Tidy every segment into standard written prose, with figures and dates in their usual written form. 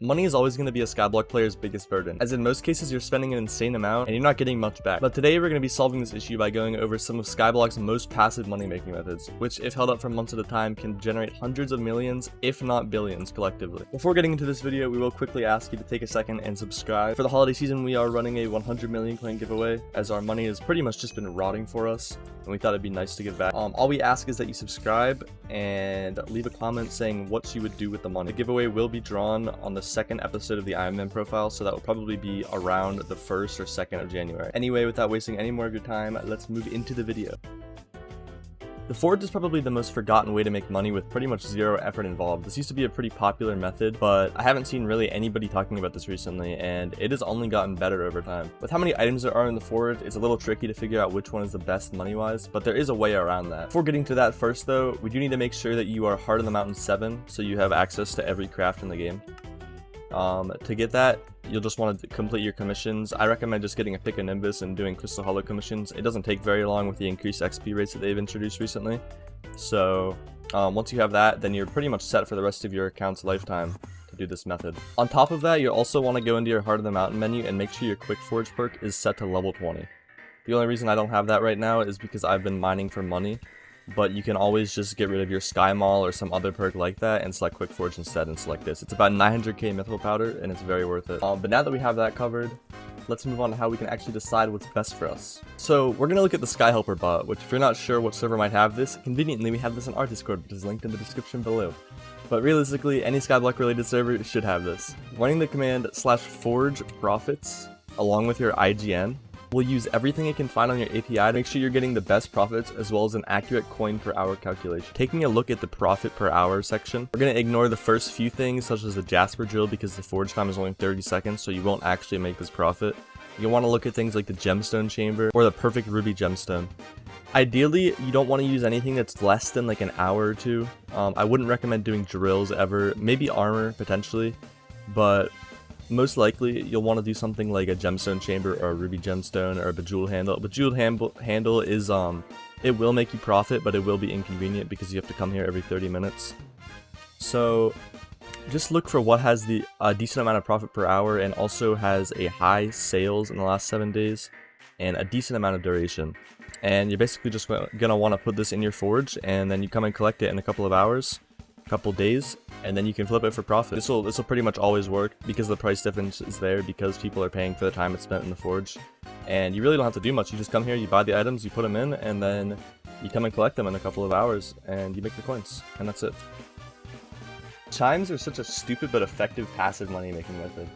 Money is always going to be a Skyblock player's biggest burden, as in most cases you're spending an insane amount and you're not getting much back. But today we're going to be solving this issue by going over some of Skyblock's most passive money making methods, which if held up for months at a time can generate hundreds of millions, if not billions collectively. Before getting into this video, we will quickly ask you to take a second and subscribe. For the holiday season, we are running a 100 million coin giveaway, as our money has pretty much just been rotting for us, and we thought it'd be nice to give back. All we ask is that you subscribe and leave a comment saying what you would do with the money. The giveaway will be drawn on the second episode of the Iron Man profile, so that will probably be around the 1st or 2nd of January. Anyway, without wasting any more of your time, let's move into the video. The forge is probably the most forgotten way to make money with pretty much zero effort involved. This used to be a pretty popular method, but I haven't seen really anybody talking about this recently, and it has only gotten better over time. With how many items there are in the forge, it's a little tricky to figure out which one is the best money-wise, but there is a way around that. Before getting to that first though, we do need to make sure that you are Heart of the Mountain 7, so you have access to every craft in the game. To get that, you'll just want to complete your commissions. I recommend just getting a Pick a Nimbus and doing Crystal Hollow commissions. It doesn't take very long with the increased XP rates that they've introduced recently. So once you have that, then you're pretty much set for the rest of your account's lifetime to do this method. On top of that, you also want to go into your Heart of the Mountain menu and make sure your Quick Forge perk is set to level 20. The only reason I don't have that right now is because I've been mining for money. But you can always just get rid of your Sky Mall or some other perk like that and select Quick Forge instead and select this. It's about 900k mythical powder and it's very worth it. But now that we have that covered, let's move on to how we can actually decide what's best for us. So we're going to look at the Sky Helper bot, which if you're not sure what server might have this, conveniently we have this in our Discord, which is linked in the description below. But realistically, any Skyblock related server should have this. Running the command /forge profits along with your IGN will use everything it can find on your API to make sure you're getting the best profits as well as an accurate coin per hour calculation. Taking a look at the profit per hour section, we're going to ignore the first few things such as the Jasper drill because the forge time is only 30 seconds, so you won't actually make this profit. You'll want to look at things like the gemstone chamber or the perfect ruby gemstone. Ideally, you don't want to use anything that's less than like an hour or two. I wouldn't recommend doing drills ever, maybe armor potentially, but most likely, you'll want to do something like a gemstone chamber or a ruby gemstone or a bejeweled handle. A bejeweled handle is, it will make you profit, but it will be inconvenient because you have to come here every 30 minutes. So, just look for what has the decent amount of profit per hour and also has a high sales in the last 7 days and a decent amount of duration. And you're basically just going to want to put this in your forge and then you come and collect it in a couple of hours. Couple days, and then you can flip it for profit. This will pretty much always work because the price difference is there because people are paying for the time it's spent in the forge, and you really don't have to do much. You just come here, you buy the items, you put them in, and then you come and collect them in a couple of hours and you make the coins, and that's it. Chimes are such a stupid but effective passive money making method.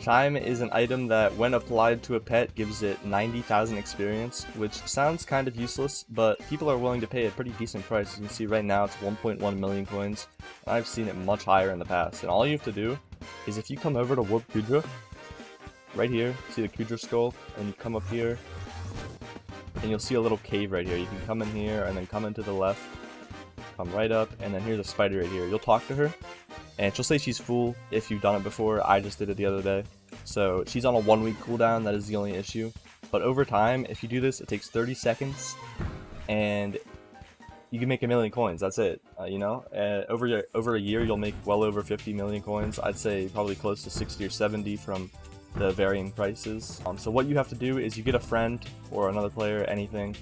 Chime is an item that, when applied to a pet, gives it 90,000 experience, which sounds kind of useless, but people are willing to pay a pretty decent price. You can see right now it's 1.1 million coins. I've seen it much higher in the past, and all you have to do is if you come over to Warp Kudra, right here, see the Kudra skull, and you come up here, and you'll see a little cave right here. You can come in here, and then come into the left, come right up, and then here's a spider right here. You'll talk to her, and she'll say she's full if you've done it before. I just did it the other day. So she's on a 1-week cooldown, that is the only issue. But over time, if you do this, it takes 30 seconds, and you can make 1 million coins, that's it. Over a year, you'll make well over 50 million coins. I'd say probably close to 60 or 70 from the varying prices. So what you have to do is you get a friend or another player, anything,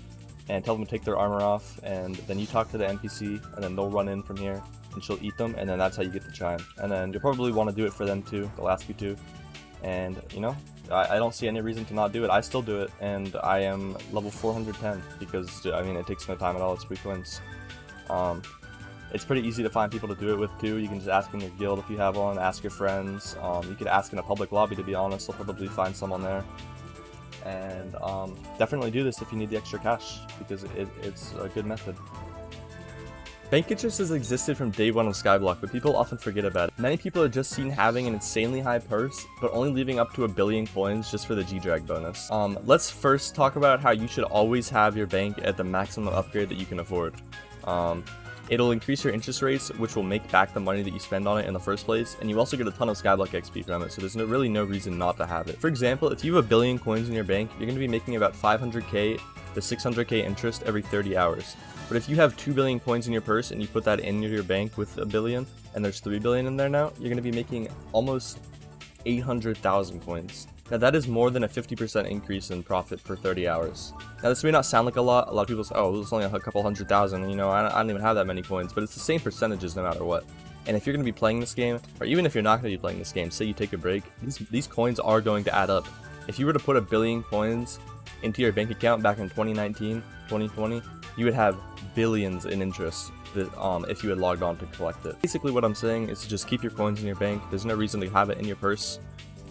and tell them to take their armor off, and then you talk to the NPC, and then they'll run in from here, and she'll eat them, and then that's how you get the chime. And then you'll probably want to do it for them too, they'll ask you to. And, I don't see any reason to not do it. I still do it, and I am level 410, because, it takes no time at all, it's free coins. It's pretty easy to find people to do it with too. You can just ask in your guild if you have one, ask your friends. You could ask in a public lobby, to be honest, they'll probably find someone there. And definitely do this if you need the extra cash, because it's a good method. Bank interest has existed from day one of Skyblock, but people often forget about it. Many people are just seen having an insanely high purse, but only leaving up to 1 billion coins just for the G-Drag bonus. Let's first talk about how you should always have your bank at the maximum upgrade that you can afford. It'll increase your interest rates, which will make back the money that you spend on it in the first place, and you also get a ton of Skyblock XP from it, so there's really no reason not to have it. For example, if you have 1 billion coins in your bank, you're going to be making about 500k to 600k interest every 30 hours. But if you have 2 billion coins in your purse and you put that in your bank with 1 billion, and there's 3 billion in there now, you're going to be making almost 800,000 coins. Now that is more than a 50% increase in profit per 30 hours. Now this may not sound like a lot. A lot of people say, oh, it's only a couple 100,000, you know, I don't even have that many coins, but it's the same percentages no matter what. And if you're going to be playing this game, or even if you're not going to be playing this game, say you take a break, these coins are going to add up. If you were to put 1 billion coins into your bank account back in 2019, 2020, you would have billions in interest if you had logged on to collect it. Basically what I'm saying is to just keep your coins in your bank. There's no reason to have it in your purse.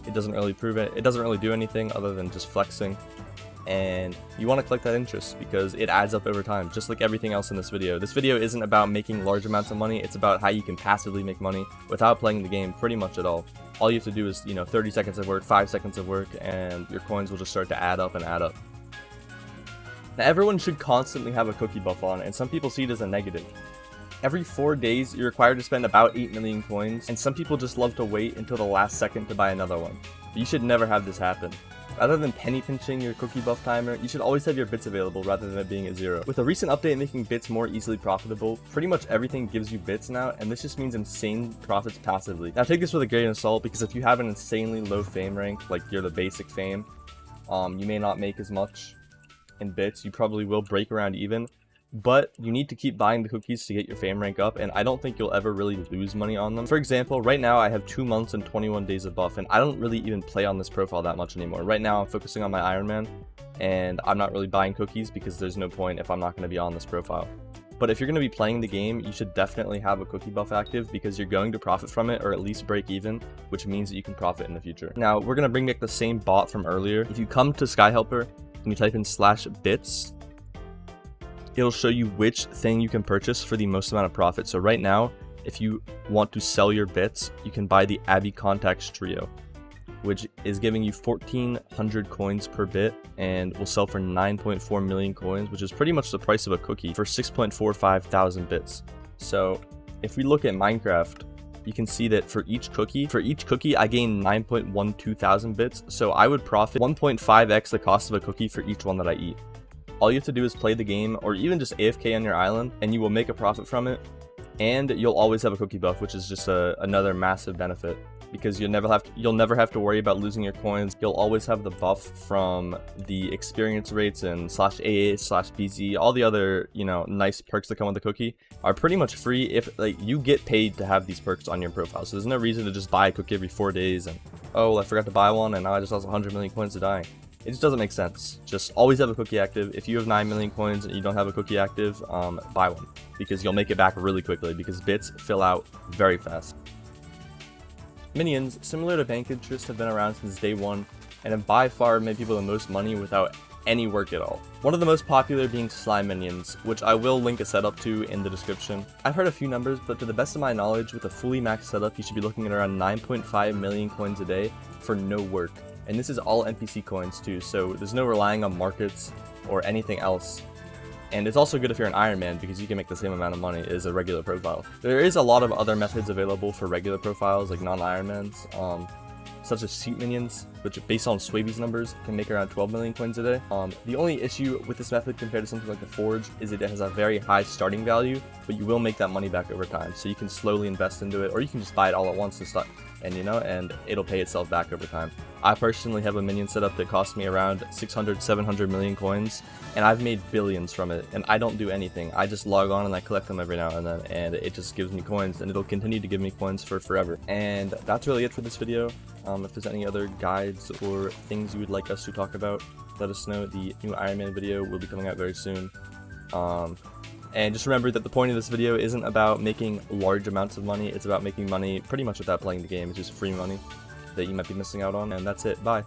It doesn't really prove it. It doesn't really do anything other than just flexing. And you want to collect that interest because it adds up over time, just like everything else in this video. This video isn't about making large amounts of money. It's about how you can passively make money without playing the game pretty much at all. All you have to do is, 30 seconds of work, 5 seconds of work, and your coins will just start to add up and add up. Now everyone should constantly have a cookie buff on, and some people see it as a negative. Every 4 days, you're required to spend about 8 million coins, and some people just love to wait until the last second to buy another one. But you should never have this happen. Rather than penny pinching your cookie buff timer, you should always have your bits available rather than it being at 0. With a recent update making bits more easily profitable, pretty much everything gives you bits now, and this just means insane profits passively. Now take this with a grain of salt, because if you have an insanely low fame rank, like you're the basic fame, you may not make as much in bits. You probably will break around even. But you need to keep buying the cookies to get your fame rank up, and I don't think you'll ever really lose money on them. For example, right now I have 2 months and 21 days of buff, and I don't really even play on this profile that much anymore. Right now I'm focusing on my Iron Man, and I'm not really buying cookies because there's no point if I'm not going to be on this profile. But if you're going to be playing the game, you should definitely have a cookie buff active because you're going to profit from it, or at least break even, which means that you can profit in the future. Now, we're going to bring back the same bot from earlier. If you come to Skyhelper and you type in /bits, it'll show you which thing you can purchase for the most amount of profit. So right now, if you want to sell your bits, you can buy the Abby Contacts Trio, which is giving you 1,400 coins per bit and will sell for 9.4 million coins, which is pretty much the price of a cookie for 6.45 thousand bits. So if we look at Minecraft, you can see that for each cookie I gain 9.12 thousand bits. So I would profit 1.5x the cost of a cookie for each one that I eat. All you have to do is play the game, or even just AFK on your island, and you will make a profit from it. And you'll always have a cookie buff, which is just another massive benefit, because you'll never have to worry about losing your coins. You'll always have the buff from the experience rates and /AA/BZ. All the other nice perks that come with the cookie are pretty much free if you get paid to have these perks on your profile. So there's no reason to just buy a cookie every 4 days and, oh well, I forgot to buy one and now I just lost 100 million coins to dying. It just doesn't make sense. Just always have a cookie active. If you have 9 million coins and you don't have a cookie active, buy one, because you'll make it back really quickly, because bits fill out very fast. Minions, similar to bank interest, have been around since day one and have by far made people the most money without any work at all. One of the most popular being slime minions, which I will link a setup to in the description. I've heard a few numbers, but to the best of my knowledge, with a fully maxed setup, you should be looking at around 9.5 million coins a day for no work. And this is all NPC coins too, so there's no relying on markets or anything else. And it's also good if you're an Iron Man, because you can make the same amount of money as a regular profile. There is a lot of other methods available for regular profiles, like non-Iron Mans, such as seat minions, which based on Swaby's numbers can make around 12 million coins a day. The only issue with this method compared to something like the Forge is that it has a very high starting value, but you will make that money back over time. So you can slowly invest into it, or you can just buy it all at once and start, and it'll pay itself back over time. I personally have a minion setup that cost me around 600-700 million coins, and I've made billions from it, and I don't do anything. I just log on and I collect them every now and then, and it just gives me coins, and it'll continue to give me coins for forever. And that's really it for this video. If there's any other guides or things you would like us to talk about, let us know. The new Iron Man video will be coming out very soon. And just remember that the point of this video isn't about making large amounts of money. It's about making money pretty much without playing the game, which is free money that you might be missing out on. And that's it. Bye.